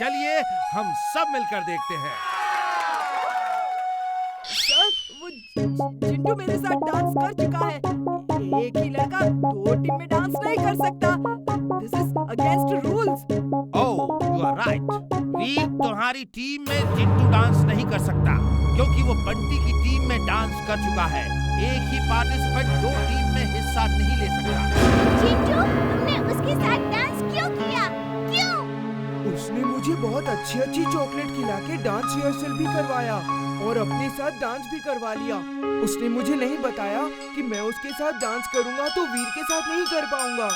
चलिए हम सब मिलकर देखते हैं। सर, वो चिंटू मेरे साथ डांस कर चुका है। एक ही लड़का 2 टीम में डांस नहीं कर सकता। This is against rules. Oh, you are right. Veer तुम्हारी टीम में चिंटू डांस नहीं कर सकता क्योंकि वो बंटी की टीम में डांस कर चुका है। एक ही पार्टिसिपेंट 2 टीम में हिस्सा नहीं ले सकता। चिंटू, तुमने उसके साथ डांस क्यों किया? क्यों? उसने मुझे बहुत अच्छी चॉकलेट खिला के डांस रिहर्सल भी करवाया और अपने साथ डांस भी करवा लिया। उसने मुझे नहीं बताया कि मैं उसके साथ डांस करूंगा तो वीर के साथ नहीं कर पाऊंगा।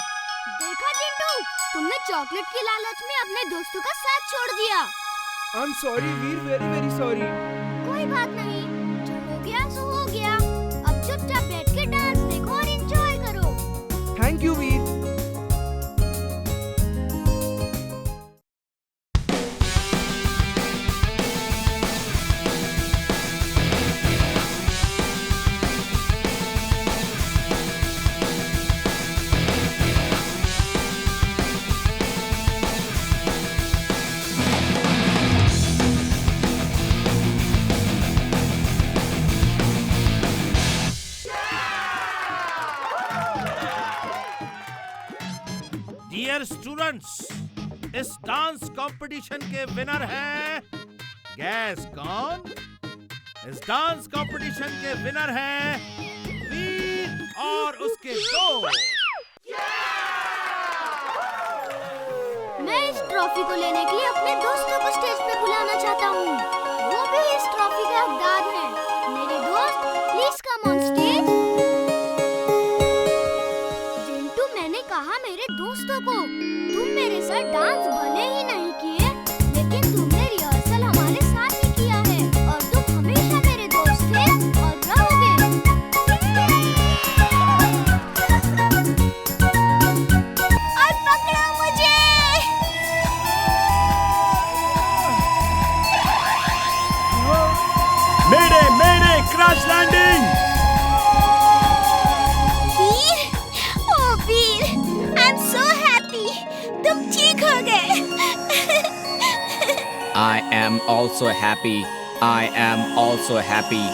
देखा चिंटू, तुमने चॉकलेट की लालच में अपने दोस्तों का साथ छोड़ दिया। I am sorry Veer, very very sorry. कोई बात नहीं, जो हो गया सो हो गया। अब चुपचाप बैठ के डांस देखो और एंजॉय करो। Thank you Veer. Dear students, इस डांस कंपटीशन के विनर हैं, गैस कौन? इस डांस कंपटीशन के विनर हैं वीर और उसके दोस्त। मैं इस ट्रॉफी को लेने के लिए अपने दोस्तों को स्टेज पे बुलाना चाहता हूँ। वो भी इस ट्रॉफी के हकदार हैं। मेरे दोस्त, please come on stage. Jintu, मैंने कहा मेरे दोस्तों को, तुम मेरे साथ डांस भले ही नहीं किए, लेकिन तुमने रिहर्सल हमारे साथ ही किया है और तुम हमेशा मेरे दोस्त थे और रहोगे। और पकड़ो मुझे। मेरे क्रैश लैंडिंग। वीर, ओ Veer, I am so happy, तुम ठीक हो गए। I am also happy. I am also happy.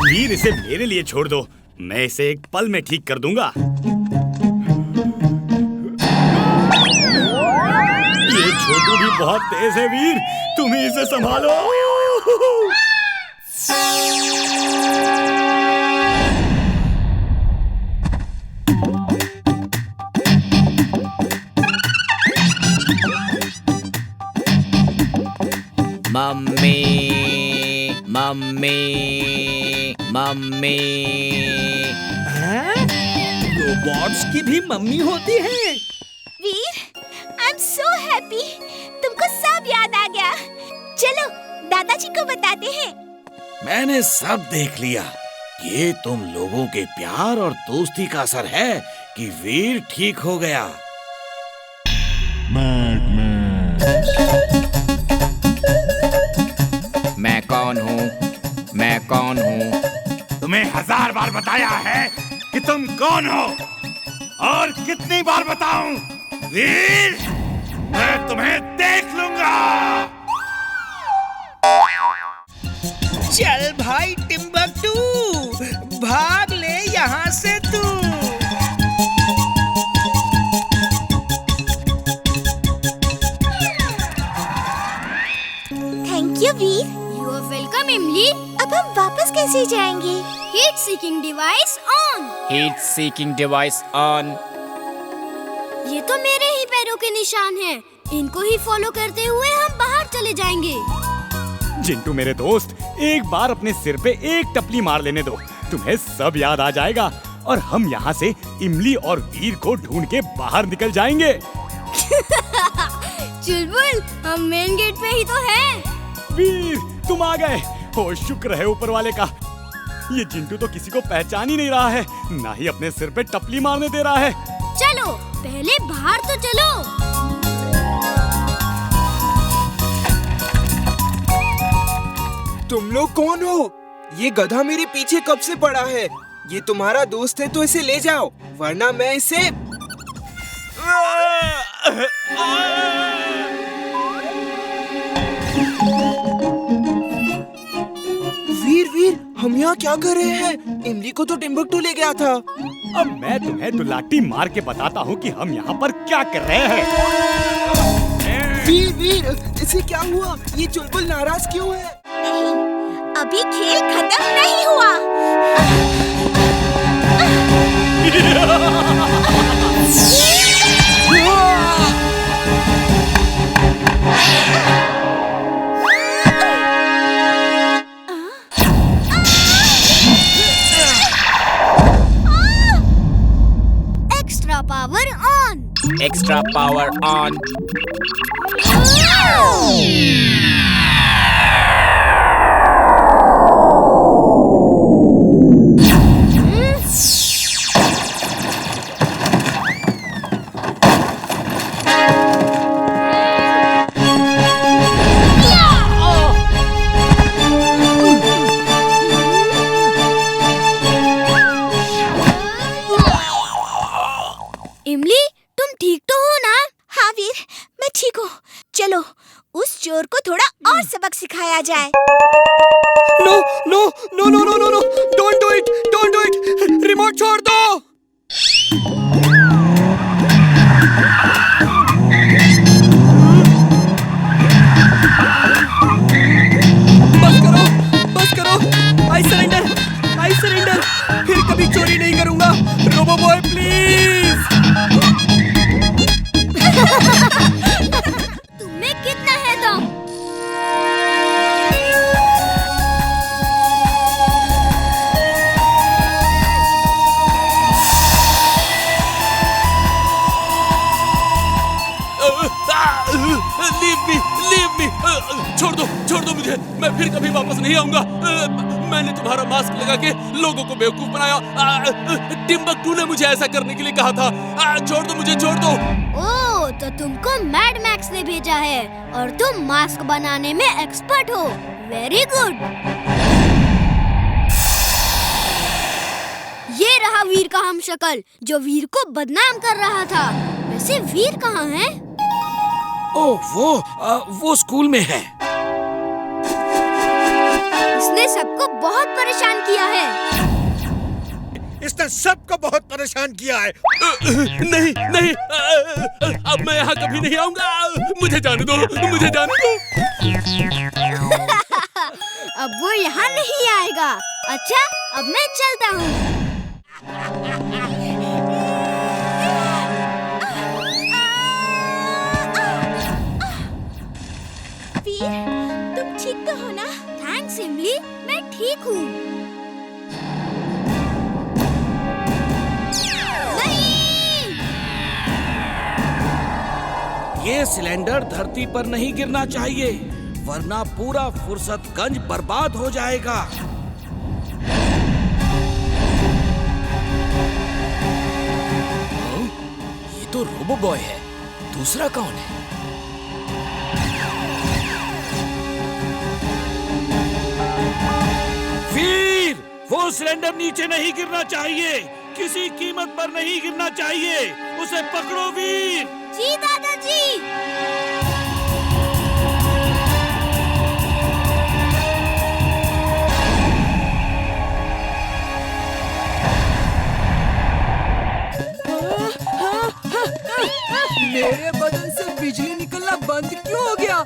वीर, इसे मेरे लिए छोड़ दो, मैं इसे एक पल में ठीक कर दूंगा। ये छोटू भी बहुत तेज है वीर, तुम ही इसे संभालो। Mummy, mummy, mummy. रोबोट्स की भी मम्मी होती है। वीर, आई एम सो हैप्पी, तुमको सब याद आ गया। चलो दादाजी को बताते हैं। मैंने सब देख लिया। ये तुम लोगों के प्यार और दोस्ती का असर है कि वीर ठीक हो गया। मैं कौन हूँ? मैं कौन हूँ? तुम्हें 1000 बार बताया है कि तुम कौन हो, और कितनी बार बताऊं? वीर, मैं तुम्हें देख लूंगा। चल भाई टिम्बकटू, भाग ले यहाँ से तू। Thank you Veer. You are welcome Imli. अब हम वापस कैसे जाएंगे? Heat seeking device on. Heat seeking device on. ये तो मेरे ही पैरों के निशान हैं। इनको ही फॉलो करते हुए हम बाहर चले जाएंगे। जिंटू मेरे दोस्त, एक बार अपने सिर पे एक टपली मार लेने दो, तुम्हें सब याद आ जाएगा और हम यहाँ से इमली और वीर को ढूंढ के बाहर निकल जाएंगे। चुलबुल, हम मेन गेट पे ही तो हैं। वीर, तुम आ गए। ओ शुक्र है ऊपर वाले का। ये चिंटू तो किसी को पहचान ही नहीं रहा है, ना ही अपने सिर पे टपली मारने दे रहा है। चलो पहले बाहर तो चलो। तुम लोग कौन हो? ये गधा मेरे पीछे कब से पड़ा है? ये तुम्हारा दोस्त है तो इसे ले जाओ, वरना मैं इसे... वीर, हम यहाँ क्या कर रहे हैं? इमली को तो टिम्बकटू ले गया था। अब मैं तुम्हें दुलाटी मार के बताता हूँ कि हम यहाँ पर क्या कर रहे हैं। वीर, इसे क्या हुआ? ये चुलबुल नाराज क्यों है? नहीं, अभी खेल खत्म नहीं हुआ। Extra power on. Extra power on. इमली, तुम ठीक तो हो ना? हाँ वीर, मैं ठीक हूँ। चलो उस चोर को थोड़ा और सबक सिखाया जाए। No, don't do it, remote छोड़ दो। बस करो, आई सरेंडर, फिर कभी चोरी नहीं करूंगा। Robo boy please. तुम्हें कितना है दम? लीव मी, छोड़ दो मुझे, मैं फिर कभी वापस नहीं आऊंगा। मैंने तुम्हारा मास्क लगा के लोगों को बेवकूफ बनाया। टिम्बकटू ने मुझे ऐसा करने के लिए कहा था। छोड़ दो मुझे, छोड़ दो। ओह, तो तुमको मैड मैक्स ने भेजा है और तुम मास्क बनाने में एक्सपर्ट हो। Very good. ये रहा वीर का हमशक्ल जो वीर को बदनाम कर रहा था। वैसे वीर कहाँ है? ओह, वो स्कूल में है। इसने सबको बहुत परेशान किया है। इसने सबको बहुत परेशान किया है। नहीं, अब मैं यहाँ कभी नहीं आऊंगा। मुझे जाने दो। अब वो यहाँ नहीं आएगा। अच्छा, अब मैं चलता हूँ। वीर, तुम ठीक तो हो ना? थैंक्स इमली, मैं ठीक हूँ। ये सिलेंडर धरती पर नहीं गिरना चाहिए, वरना पूरा फुर्सतगंज बर्बाद हो जाएगा। ये तो रोबो बॉय है। दूसरा कौन है? वीर, वो सिलेंडर नीचे नहीं गिरना चाहिए। किसी कीमत पर नहीं गिरना चाहिए। उसे पकड़ो वीर। जी दादाजी। मेरे बदन से बिजली निकलना बंद क्यों हो गया?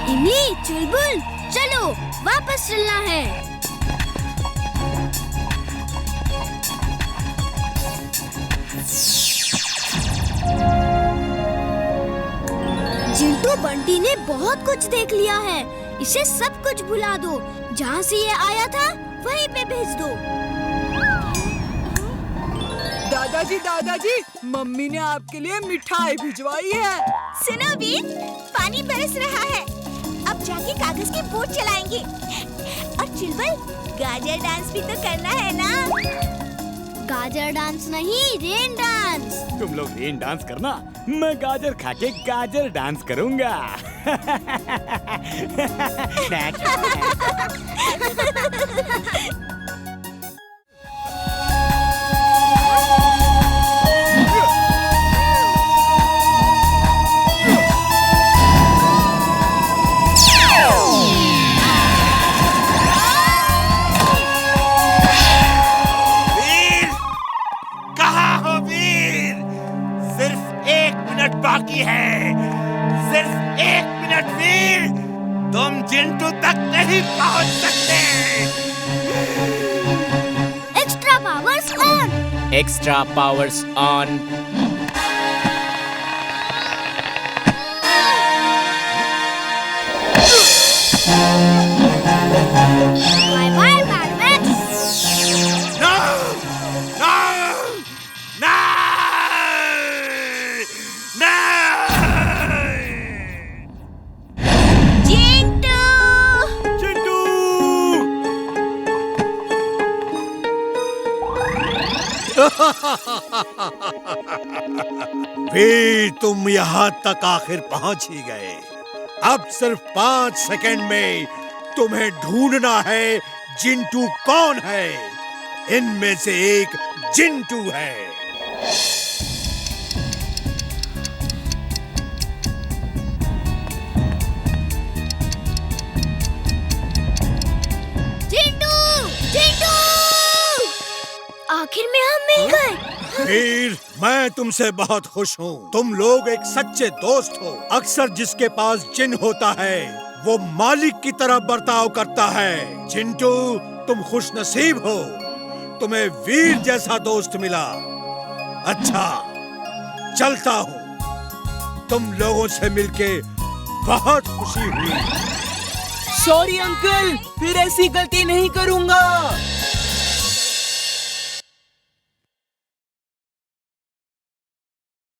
इमली, चुलबुल, चलो वापस चलना है। चिंटू बंटी ने बहुत कुछ देख लिया है। इसे सब कुछ भुला दो। जहाँ से ये आया था वहीं पे भेज दो। दादाजी, मम्मी ने आपके लिए मिठाई भिजवाई है। सुनो वीर, पानी बरस रहा है। अब जाके कागज की बोट चलाएंगे। और चुलबुल, गाजर डांस भी तो करना है ना? गाजर डांस नहीं, रेन डांस। तुम लोग रेन डांस करना, मैं गाजर खा के गाजर डांस करूंगा। बाकी है, सिर्फ 1 मिनट वीर, तुम जिंटू तक नहीं पहुंच सकते। Extra powers on. Extra powers on. Bye bye Batman. No! No! No! No! Jintu! Chintu! Veer, तुम यहाँ तक आखिर पहुंच ही गए। अब सिर्फ 5 सेकंड में तुम्हें ढूंढना है जिंटू कौन है। इनमें से एक जिंटू है। जिंटू! जिंटू! आखिर में हम मिल गए। वीर, मैं तुमसे बहुत खुश हूँ। तुम लोग एक सच्चे दोस्त हो। अक्सर जिसके पास जिन होता है वो मालिक की तरह बर्ताव करता है। चिंटू, तुम खुश नसीब हो, तुम्हें वीर जैसा दोस्त मिला। अच्छा, चलता हूँ। तुम लोगों से मिलके बहुत खुशी हुई। सॉरी अंकल, फिर ऐसी गलती नहीं करूँगा।